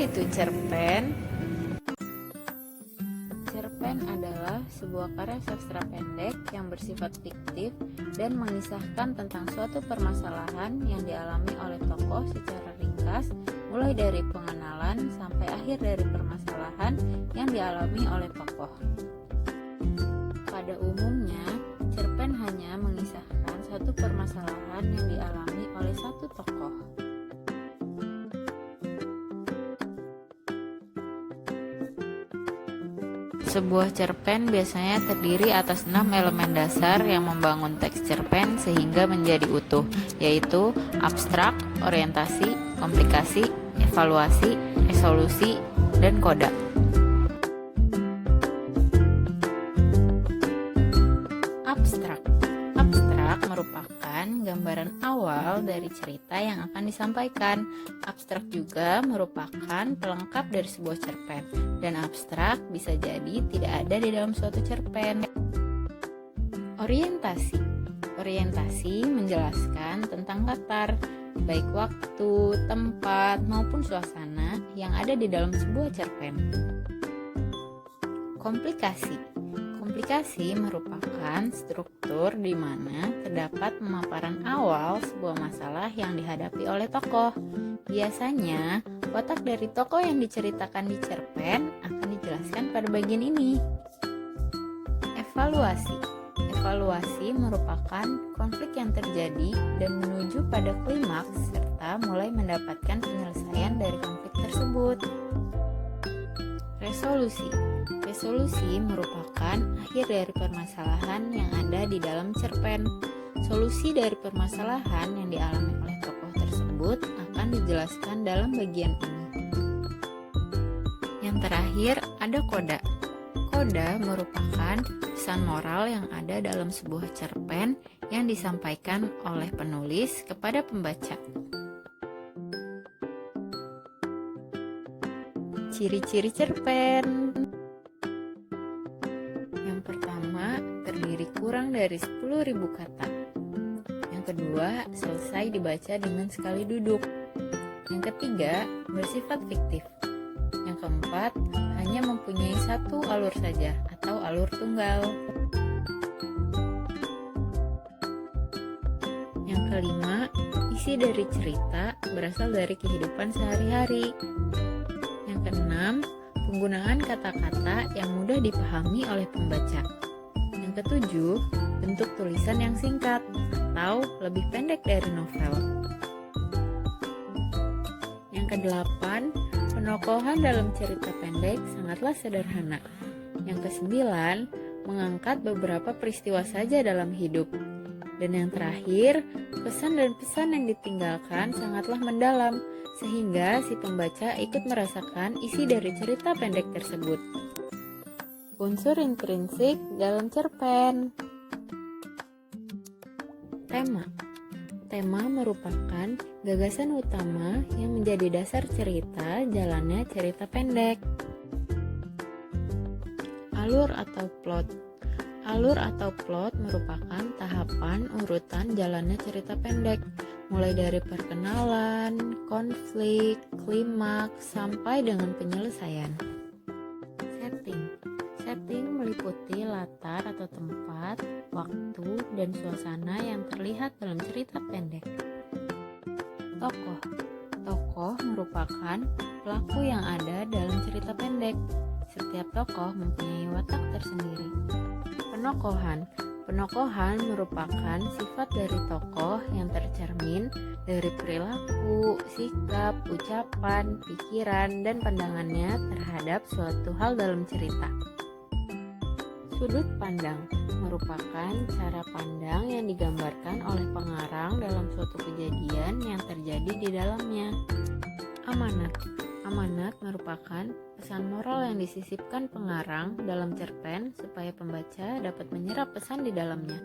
itu cerpen? Cerpen adalah sebuah karya sastra pendek yang bersifat fiktif dan mengisahkan tentang suatu permasalahan yang dialami oleh tokoh secara ringkas, mulai dari pengenalan sampai akhir dari permasalahan yang dialami oleh tokoh. Pada umumnya, cerpen hanya mengisahkan satu permasalahan yang dialami oleh satu tokoh. Sebuah cerpen biasanya terdiri atas 6 elemen dasar yang membangun teks cerpen sehingga menjadi utuh, yaitu abstrak, orientasi, komplikasi, evaluasi, resolusi, dan koda. Abstrak. Abstrak merupakan gambaran awal dari cerita yang akan disampaikan. Abstrak juga merupakan pelengkap dari sebuah cerpen, dan abstrak bisa jadi tidak ada di dalam suatu cerpen. Orientasi. Orientasi menjelaskan tentang latar, baik waktu, tempat, maupun suasana yang ada di dalam sebuah cerpen. Komplikasi. Komplikasi merupakan struktur di mana terdapat pemaparan awal sebuah masalah yang dihadapi oleh tokoh. Biasanya, watak dari tokoh yang diceritakan di cerpen akan dijelaskan pada bagian ini. Evaluasi. Evaluasi merupakan konflik yang terjadi dan menuju pada klimaks serta mulai mendapatkan penyelesaian dari konflik tersebut. Resolusi. Resolusi merupakan akhir dari permasalahan yang ada di dalam cerpen. Solusi dari permasalahan yang dialami oleh tokoh tersebut akan dijelaskan dalam bagian ini. Yang terakhir ada koda. Koda merupakan pesan moral yang ada dalam sebuah cerpen yang disampaikan oleh penulis kepada pembaca. Ciri-ciri cerpen. Yang pertama, terdiri kurang dari 10.000 kata. Yang kedua, selesai dibaca dengan sekali duduk. Yang ketiga, bersifat fiktif. Yang keempat, hanya mempunyai satu alur saja atau alur tunggal. Yang kelima, isi dari cerita berasal dari kehidupan sehari-hari. Yang keenam, penggunaan kata-kata yang mudah dipahami oleh pembaca. Yang ketujuh, bentuk tulisan yang singkat atau lebih pendek dari novel. Yang kedelapan, penokohan dalam cerita pendek sangatlah sederhana. Yang kesembilan, mengangkat beberapa peristiwa saja dalam hidup. Dan yang terakhir, pesan dan pesan yang ditinggalkan sangatlah mendalam, sehingga si pembaca ikut merasakan isi dari cerita pendek tersebut. Unsur intrinsik dalam cerpen. Tema. Tema merupakan gagasan utama yang menjadi dasar cerita jalannya cerita pendek. Alur atau plot. Alur atau plot merupakan tahapan urutan jalannya cerita pendek, mulai dari perkenalan, konflik, klimaks, sampai dengan penyelesaian. Setting. Setting meliputi latar atau tempat, waktu, dan suasana yang terlihat dalam cerita pendek. Tokoh. Tokoh merupakan pelaku yang ada dalam cerita pendek. Setiap tokoh mempunyai watak tersendiri. Penokohan. Penokohan merupakan sifat dari tokoh yang tercermin dari perilaku, sikap, ucapan, pikiran, dan pandangannya terhadap suatu hal dalam cerita. Sudut pandang merupakan cara pandang yang digambarkan oleh pengarang dalam suatu kejadian yang terjadi di dalamnya. Amanat. Amanat merupakan pesan moral yang disisipkan pengarang dalam cerpen supaya pembaca dapat menyerap pesan di dalamnya.